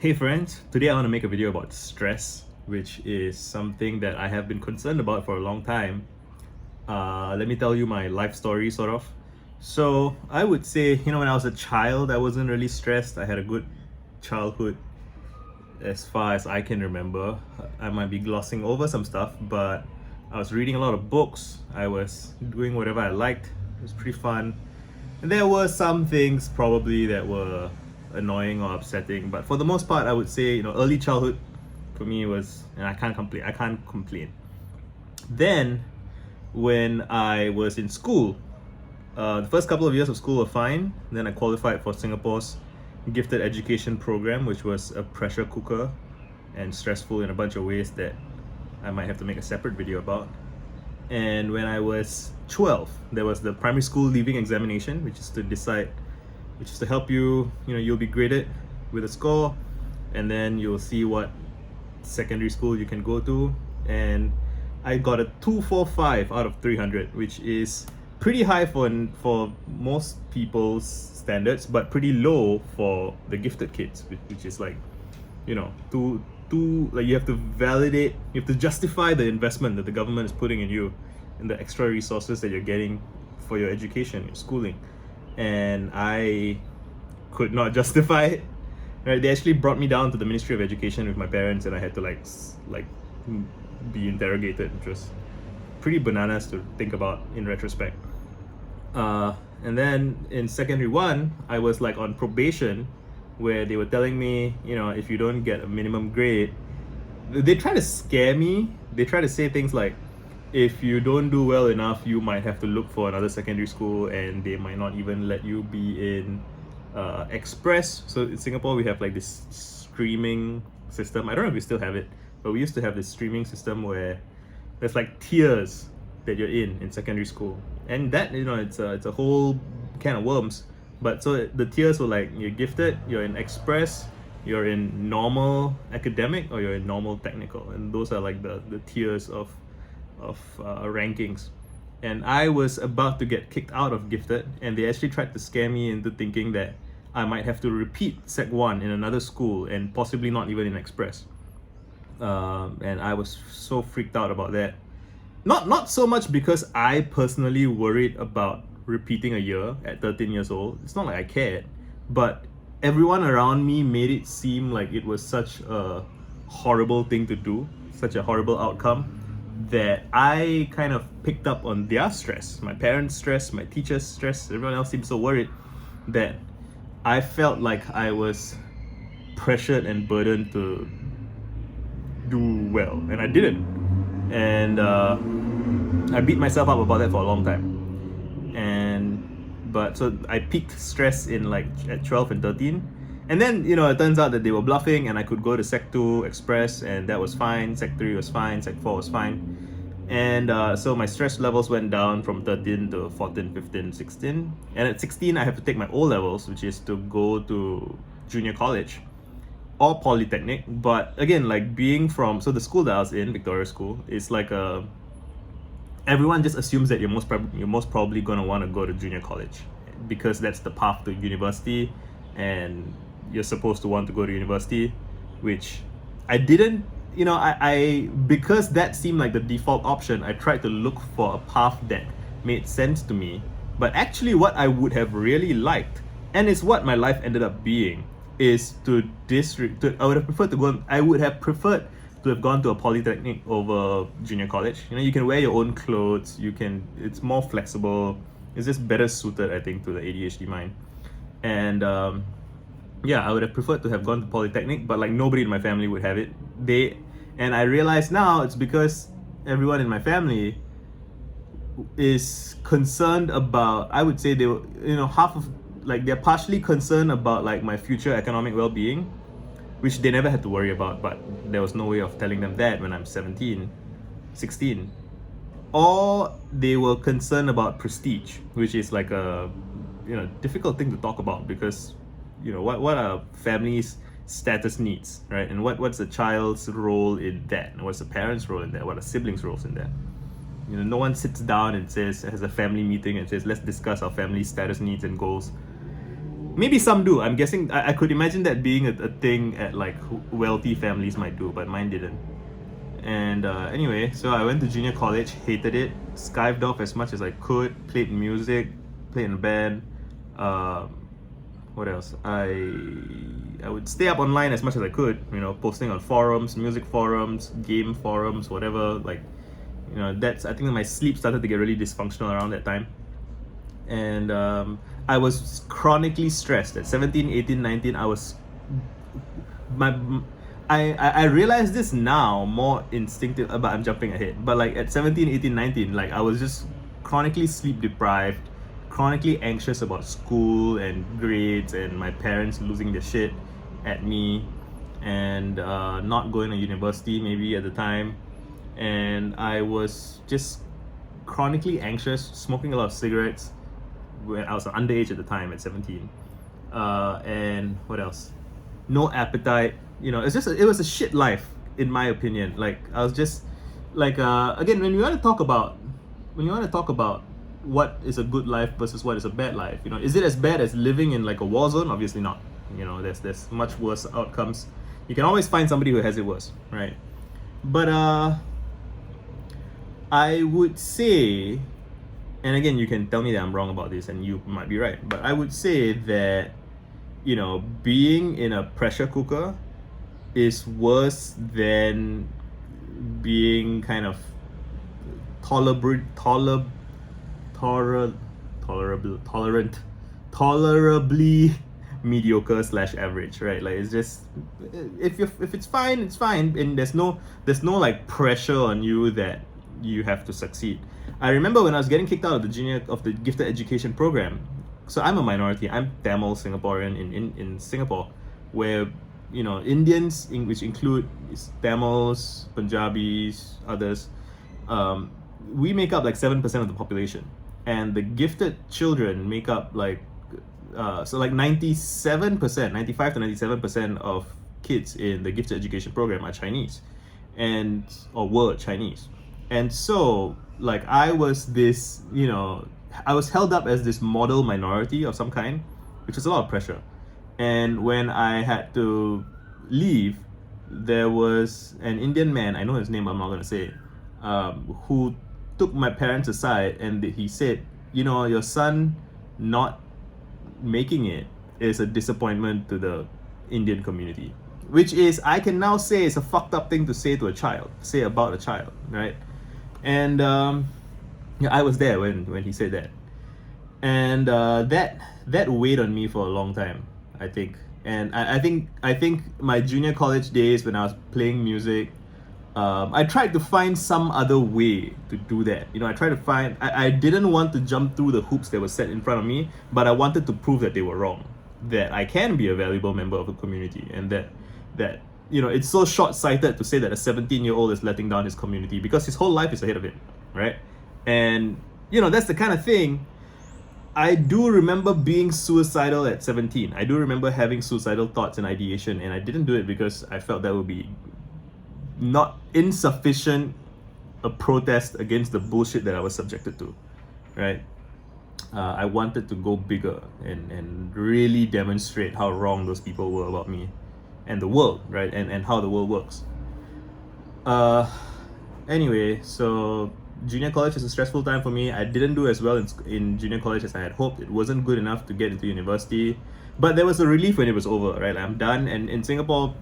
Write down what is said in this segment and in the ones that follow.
Hey friends, today I want to make a video about stress, which is something that I have been concerned about for a long time. Let me tell you my life story, sort of. So, I would say, when I was a child, I wasn't really stressed. I had a good childhood as far as I can remember. I might be glossing over some stuff, but I was reading a lot of books. I was doing whatever I liked. It was pretty fun. And there were some things probably that were annoying or upsetting, but for the most part, I would say, early childhood for me was, and I can't complain. I can't complain. Then, when I was in school, the first couple of years of school were fine. Then I qualified for Singapore's gifted education program, which was a pressure cooker and stressful in a bunch of ways that I might have to make a separate video about. And when I was 12, there was the primary school leaving examination, which is to help you, you'll be graded with a score, and then you'll see what secondary school you can go to. And I got a 245 out of 300, which is pretty high for most people's standards, but pretty low for the gifted kids, which is like, like you have to justify the investment that the government is putting in you and the extra resources that you're getting for your education, your schooling. And I could not justify it. Right? They actually brought me down to the Ministry of Education with my parents, and I had to be interrogated, which was pretty bananas to think about in retrospect. And then in secondary one, I was like on probation, where they were telling me, if you don't get a minimum grade, they try to scare me. They try to say things like, if you don't do well enough, you might have to look for another secondary school, and they might not even let you be in Express. So in Singapore, we have like this streaming system. I don't know if we still have it, but we used to have this streaming system where there's like tiers that you're in secondary school, and that it's a whole can of worms. But so the tiers were like, you're gifted, you're in Express, you're in normal academic, or you're in normal technical, and those are like the tiers of rankings. And I was about to get kicked out of gifted, and they actually tried to scare me into thinking that I might have to repeat Sec 1 in another school, and possibly not even in Express. And I was so freaked out about that. Not so much because I personally worried about repeating a year at 13 years old. It's not like I cared, but everyone around me made it seem like it was such a horrible thing to do, such a horrible outcome, that I kind of picked up on their stress, my parents' stress, my teachers' stress. Everyone else seemed so worried that I felt like I was pressured and burdened to do well, and I didn't. And I beat myself up about that for a long time. But so I peaked stress in at 12 and 13. And then, it turns out that they were bluffing, and I could go to Sec 2 Express, and that was fine. Sec 3 was fine. Sec 4 was fine. And so my stress levels went down from 13 to 14, 15, 16. And at 16, I have to take my O levels, which is to go to junior college or polytechnic. But again, so the school that I was in, Victoria School, is like everyone just assumes that you're most probably going to want to go to junior college, because that's the path to university, and you're supposed to want to go to university, which I didn't. I because that seemed like the default option, I tried to look for a path that made sense to me. But actually, what I would have really liked, and it's what my life ended up being, is I would have preferred to have gone to a polytechnic over junior college. You can wear your own clothes, it's more flexible, it's just better suited, I think, to the ADHD mind. And I would have preferred to have gone to polytechnic, but nobody in my family would have it. And I realize now it's because everyone in my family is concerned about, I would say they were, they're partially concerned about my future economic well-being, which they never had to worry about, but there was no way of telling them that when I'm 17, 16. Or they were concerned about prestige, which is like a difficult thing to talk about, because what are families' status needs, right? And what's a child's role in that? And what's a parent's role in that? What are siblings' roles in that? No one sits down and has a family meeting and says, let's discuss our family status needs and goals. Maybe some do. I'm guessing I could imagine that being a thing at like wealthy families might do, but mine didn't. And anyway, so I went to junior college, hated it, skived off as much as I could, played music, played in a band. What else? I would stay up online as much as I could, posting on forums, music forums, game forums, whatever. Like, that's, I think my sleep started to get really dysfunctional around that time. And I was chronically stressed at 17, 18, 19. I realize this now more instinctive, but I'm jumping ahead. But like at 17, 18, 19, like I was just chronically sleep deprived, chronically anxious about school and grades, and my parents losing their shit at me, and not going to university maybe at the time. And I was just chronically anxious, smoking a lot of cigarettes when I was underage at the time at 17. And what else? No appetite. It was a shit life in my opinion. Like I was just like again, when you want to talk about what is a good life versus what is a bad life, is it as bad as living in like a war zone? Obviously not. There's much worse outcomes. You can always find somebody who has it worse, right? But I would say, and again, you can tell me that I'm wrong about this, and you might be right, but I would say that being in a pressure cooker is worse than being kind of tolerably mediocre / average, right? Like it's just, if it's fine, it's fine, and there's no like pressure on you that you have to succeed. I remember when I was getting kicked out of the gifted education program. So I'm a minority. I'm Tamil Singaporean in Singapore, where Indians, which include Tamils, Punjabis, others, we make up like 7% of the population, and the gifted children make up like 97%, 95 to 97% of kids in the gifted education program are Chinese, or were Chinese. And so like I was this, I was held up as this model minority of some kind, which is a lot of pressure. And when I had to leave, there was an Indian man, I know his name, but I'm not going to say it, who took my parents aside, and he said, your son not making it is a disappointment to the Indian community, which is, I can now say, it's a fucked up thing to say about a child, right? And I was there when he said that, and that weighed on me for a long time, I think. And I think my junior college days, when I was playing music, I tried to find some other way to do that. I tried to find, I didn't want to jump through the hoops that were set in front of me, but I wanted to prove that they were wrong, that I can be a valuable member of a community, and that it's so short-sighted to say that a 17-year-old is letting down his community because his whole life is ahead of him, right? And that's the kind of thing. I do remember being suicidal at 17. I do remember having suicidal thoughts and ideation, and I didn't do it because I felt that would be not insufficient a protest against the bullshit that I was subjected to, right? I wanted to go bigger and really demonstrate how wrong those people were about me and the world, right? And how the world works. Anyway, so junior college is a stressful time for me. I didn't do as well in junior college as I had hoped. It wasn't good enough to get into university, but there was a relief when it was over, right? I'm done. And in Singapore,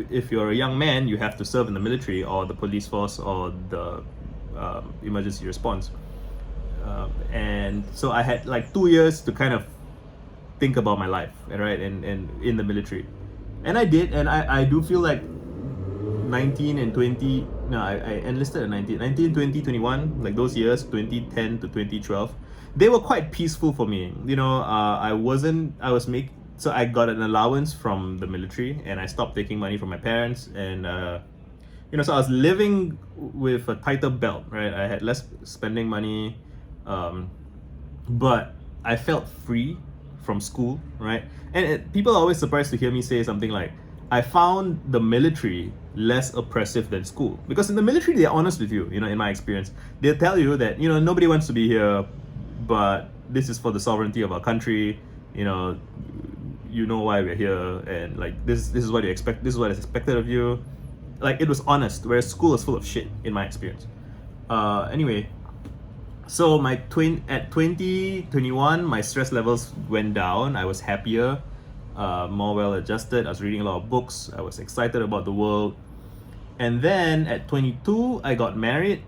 if you're a young man, you have to serve in the military or the police force or the emergency response. And so I had like 2 years to kind of think about my life, right? And in the military. And I did, and I do feel like 19 and 20, no, I enlisted at 19, 20, 21, like those years, 2010 to 2012, they were quite peaceful for me. So I got an allowance from the military, and I stopped taking money from my parents, and so I was living with a tighter belt, right? I had less spending money, but I felt free from school, right? And people are always surprised to hear me say something like, I found the military less oppressive than school. Because in the military, they're honest with you, in my experience. They'll tell you that, nobody wants to be here, but this is for the sovereignty of our country. you know, why we're here, and like this is what you expect, this is what is expected of you. Like, it was honest, whereas school is full of shit in my experience. Anyway, so at 2021, my stress levels went down. I was happier, more well adjusted. I was reading a lot of books. I was excited about the world. And then at 22, I got married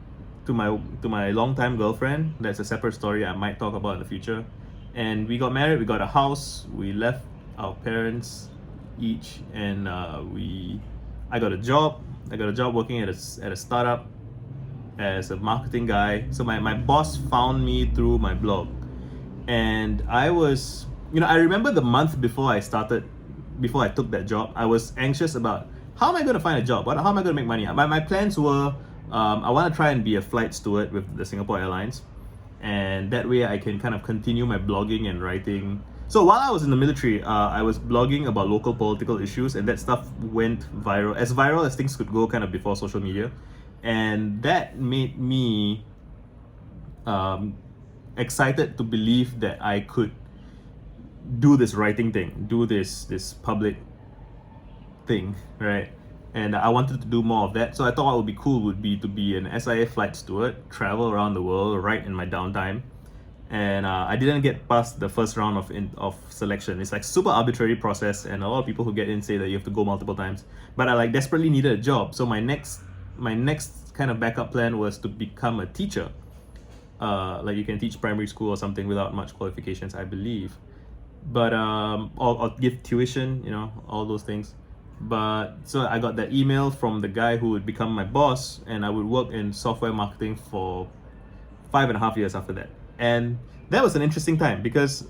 to my longtime girlfriend. That's a separate story I might talk about in the future. And we got married. We got a house. We left our parents each, and I got a job. I got a job working at a startup as a marketing guy. So my boss found me through my blog, and I was, I remember the month before I took that job, I was anxious about how am I going to find a job? How am I going to make money? My plans were, I want to try and be a flight steward with the Singapore Airlines, and that way I can kind of continue my blogging and writing. So while I was in the military, I was blogging about local political issues, and that stuff went viral as things could go, kind of before social media. And that made me excited to believe that I could do this writing thing, do this public thing, right? And I wanted to do more of that. So I thought what would be cool would be to be an SIA flight steward, travel around the world, write in my downtime. And I didn't get past the first round of selection. It's like super arbitrary process, and a lot of people who get in say that you have to go multiple times. But I like desperately needed a job, so my next kind of backup plan was to become a teacher. Like, you can teach primary school or something without much qualifications, I believe. But or give tuition, all those things. But so I got that email from the guy who would become my boss, and I would work in software marketing for 5.5 years after that. And that was an interesting time because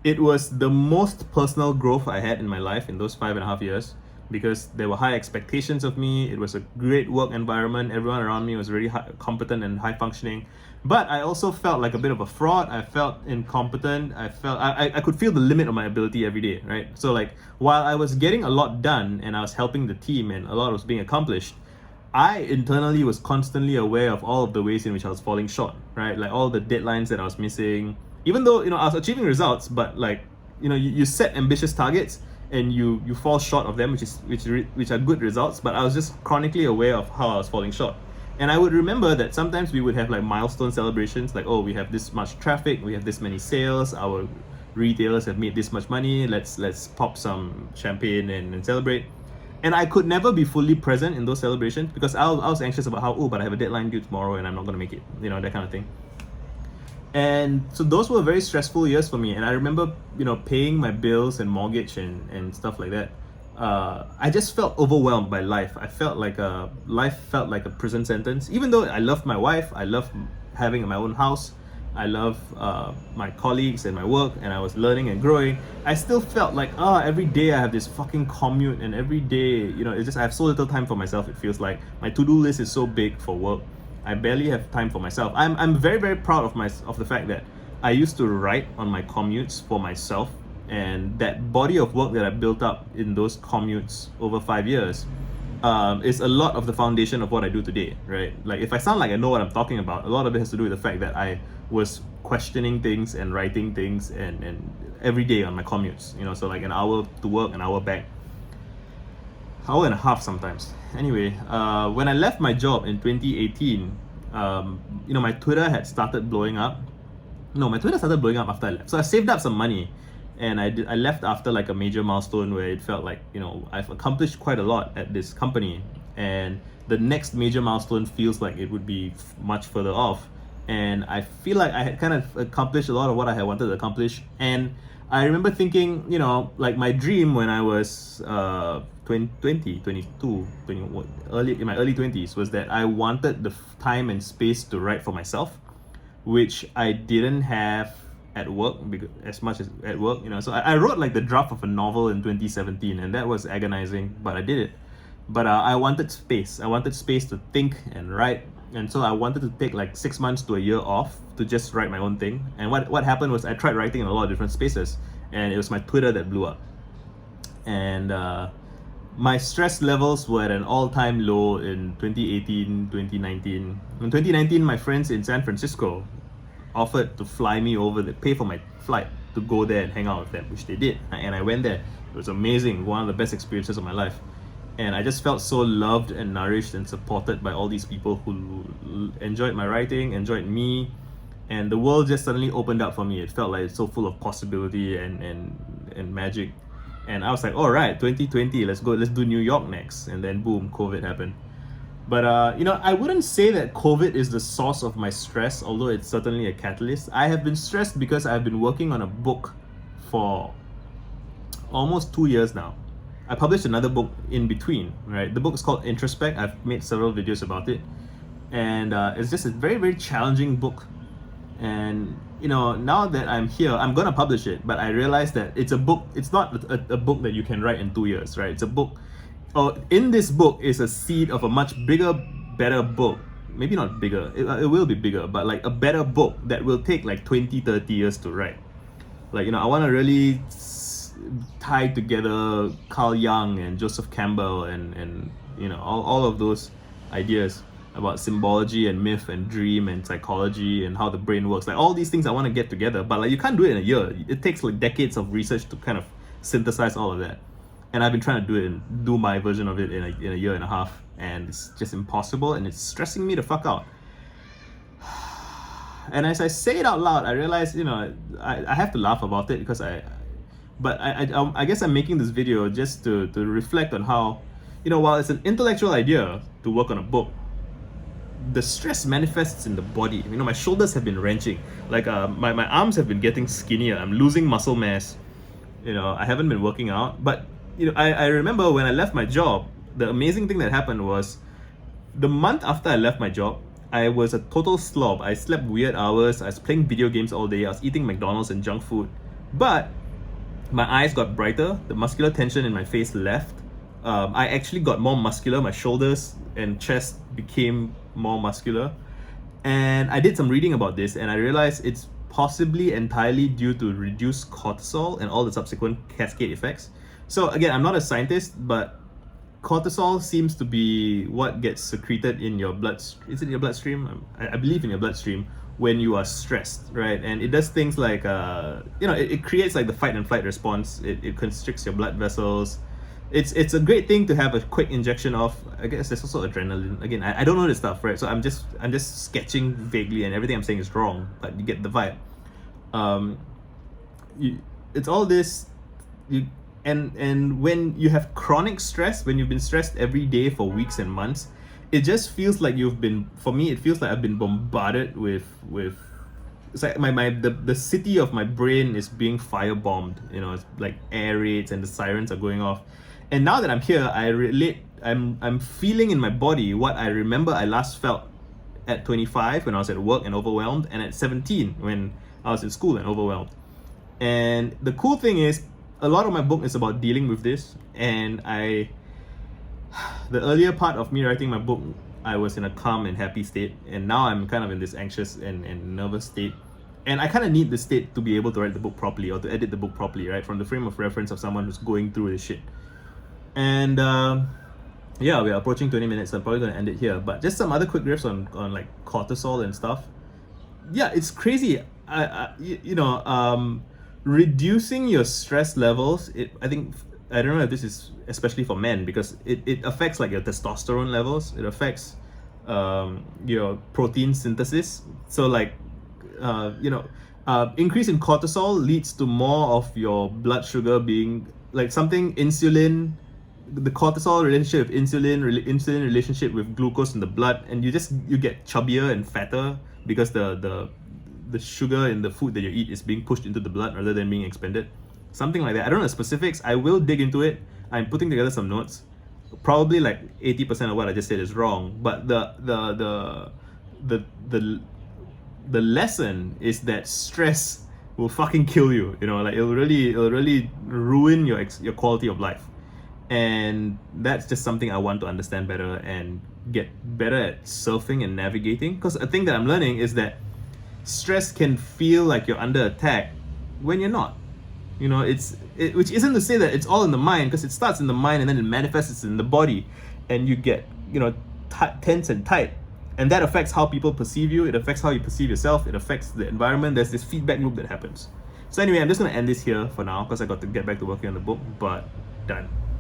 it was the most personal growth I had in my life in those 5.5 years, because there were high expectations of me. It was a great work environment. Everyone around me was really competent and high functioning. But I also felt like a bit of a fraud. I felt incompetent. I could feel the limit of my ability every day, right? So like, while I was getting a lot done and I was helping the team and a lot was being accomplished, I internally was constantly aware of all of the ways in which I was falling short, right? Like all the deadlines that I was missing, even though, I was achieving results, but like, you set ambitious targets and you fall short of them, which are good results, but I was just chronically aware of how I was falling short. And I would remember that sometimes we would have like milestone celebrations, like, oh, we have this much traffic, we have this many sales, our retailers have made this much money, let's pop some champagne and celebrate. And I could never be fully present in those celebrations because I was anxious about but I have a deadline due tomorrow and I'm not going to make it, that kind of thing. And so those were very stressful years for me. And I remember, paying my bills and mortgage and stuff like that. I just felt overwhelmed by life. I felt like life felt like a prison sentence. Even though I loved my wife, I loved having my own house, I love my colleagues and my work, and I was learning and growing, I still felt like, every day I have this fucking commute, and every day, it's just I have so little time for myself. It feels like my to-do list is so big for work. I barely have time for myself. I'm very, very proud of the fact that I used to write on my commutes for myself, and that body of work that I built up in those commutes over 5 years is a lot of the foundation of what I do today, right? Like, if I sound like I know what I'm talking about, a lot of it has to do with the fact that I was questioning things and writing things and every day on my commutes, so like an hour to work, an hour back, hour and a half sometimes. Anyway, when I left my job in 2018, my Twitter had started blowing up. No, my Twitter started blowing up after I left. So I saved up some money, and I left after like a major milestone where it felt like, I've accomplished quite a lot at this company, and the next major milestone feels like it would be much further off. And I feel like I had kind of accomplished a lot of what I had wanted to accomplish. And I remember thinking, like my dream when I was 20, 22, early in my early 20s was that I wanted the time and space to write for myself, which I didn't have at work, as much as at work, So I wrote like the draft of a novel in 2017, and that was agonizing, but I did it. But I wanted space. I wanted space to think and write. And so I wanted to take like 6 months to a year off to just write my own thing. And what happened was I tried writing in a lot of different spaces, and it was my Twitter that blew up. And my stress levels were at an all-time low in 2018, 2019. In 2019, my friends in San Francisco offered to fly me over, pay for my flight to go there and hang out with them, which they did. And I went there. It was amazing, one of the best experiences of my life. And I just felt so loved and nourished and supported by all these people who enjoyed my writing, enjoyed me, and the world just suddenly opened up for me. It felt like it's so full of possibility and magic. And I was like, all right, 2020, let's do New York next. And then boom, COVID happened. But I wouldn't say that COVID is the source of my stress, although it's certainly a catalyst. I have been stressed because I've been working on a book for almost 2 years now. I published another book in between, right? The book is called Introspect. I've made several videos about it. And it's just a very, very challenging book. And now that I'm here, I'm gonna publish it, but I realized that it's a book. It's not a book that you can write in 2 years, right? It's a book. In this book is a seed of a much bigger, better book. Maybe not bigger. It will be bigger, but like a better book that will take like 20, 30 years to write. Like I want to really tie together Carl Jung and Joseph Campbell and all of those ideas about symbology and myth and dream and psychology and how the brain works. Like all these things I want to get together, but like you can't do it in a year. It takes like decades of research to kind of synthesize all of that. And I've been trying to do it and do my version of it in a year and a half, and it's just impossible, and it's stressing me the fuck out. And as I say it out loud, I realize I have to laugh about it because I guess I'm making this video just to reflect on how while it's an intellectual idea to work on a book, the stress manifests in the body. My shoulders have been wrenching, like my arms have been getting skinnier. I'm losing muscle mass. I haven't been working out, but I remember when I left my job, the amazing thing that happened was the month after I left my job, I was a total slob. I slept weird hours. I was playing video games all day. I was eating McDonald's and junk food, but my eyes got brighter. The muscular tension in my face left. I actually got more muscular. My shoulders and chest became more muscular. And I did some reading about this, and I realized it's possibly entirely due to reduced cortisol and all the subsequent cascade effects. So again, I'm not a scientist, but cortisol seems to be what gets secreted in your blood. Is it in your bloodstream? I believe in your bloodstream when you are stressed, right? And it does things like, it creates like the fight and flight response. It constricts your blood vessels. It's a great thing to have a quick injection of. I guess there's also adrenaline. Again, I don't know this stuff, right? So I'm just sketching vaguely, and everything I'm saying is wrong, but you get the vibe. It's all this. And when you have chronic stress, when you've been stressed every day for weeks and months, it just feels like for me, it feels like I've been bombarded with it's like the city of my brain is being firebombed. It's like air raids and the sirens are going off. And now that I'm here, I'm feeling in my body what I remember I last felt at 25 when I was at work and overwhelmed, and at 17 when I was in school and overwhelmed. And the cool thing is, a lot of my book is about dealing with this, and the earlier part of me writing my book, I was in a calm and happy state, and now I'm kind of in this anxious and nervous state. And I kind of need the state to be able to write the book properly or to edit the book properly, right? From the frame of reference of someone who's going through this shit. And yeah, we're approaching 20 minutes. I'm probably going to end it here. But just some other quick riffs on like cortisol and stuff. Yeah, it's crazy. Reducing your stress levels, I don't know if this is especially for men, because it affects like your testosterone levels. It affects your protein synthesis. So like increase in cortisol leads to more of your blood sugar being like something insulin, the cortisol relationship with insulin relationship with glucose in the blood, and you get chubbier and fatter because the sugar in the food that you eat is being pushed into the blood rather than being expended. Something like that. I don't know the specifics. I will dig into it. I'm putting together some notes. Probably like 80% of what I just said is wrong, but the lesson is that stress will fucking kill you. Like it'll really ruin your quality of life. And that's just something I want to understand better and get better at surfing and navigating. Because a thing that I'm learning is that stress can feel like you're under attack when you're not. Which isn't to say that it's all in the mind, because it starts in the mind and then it manifests in the body, and you get tense and tight, and that affects how people perceive you. It affects how you perceive yourself. It affects the environment. There's this feedback loop that happens. So anyway, I'm just gonna end this here for now because I got to get back to working on the book, but done.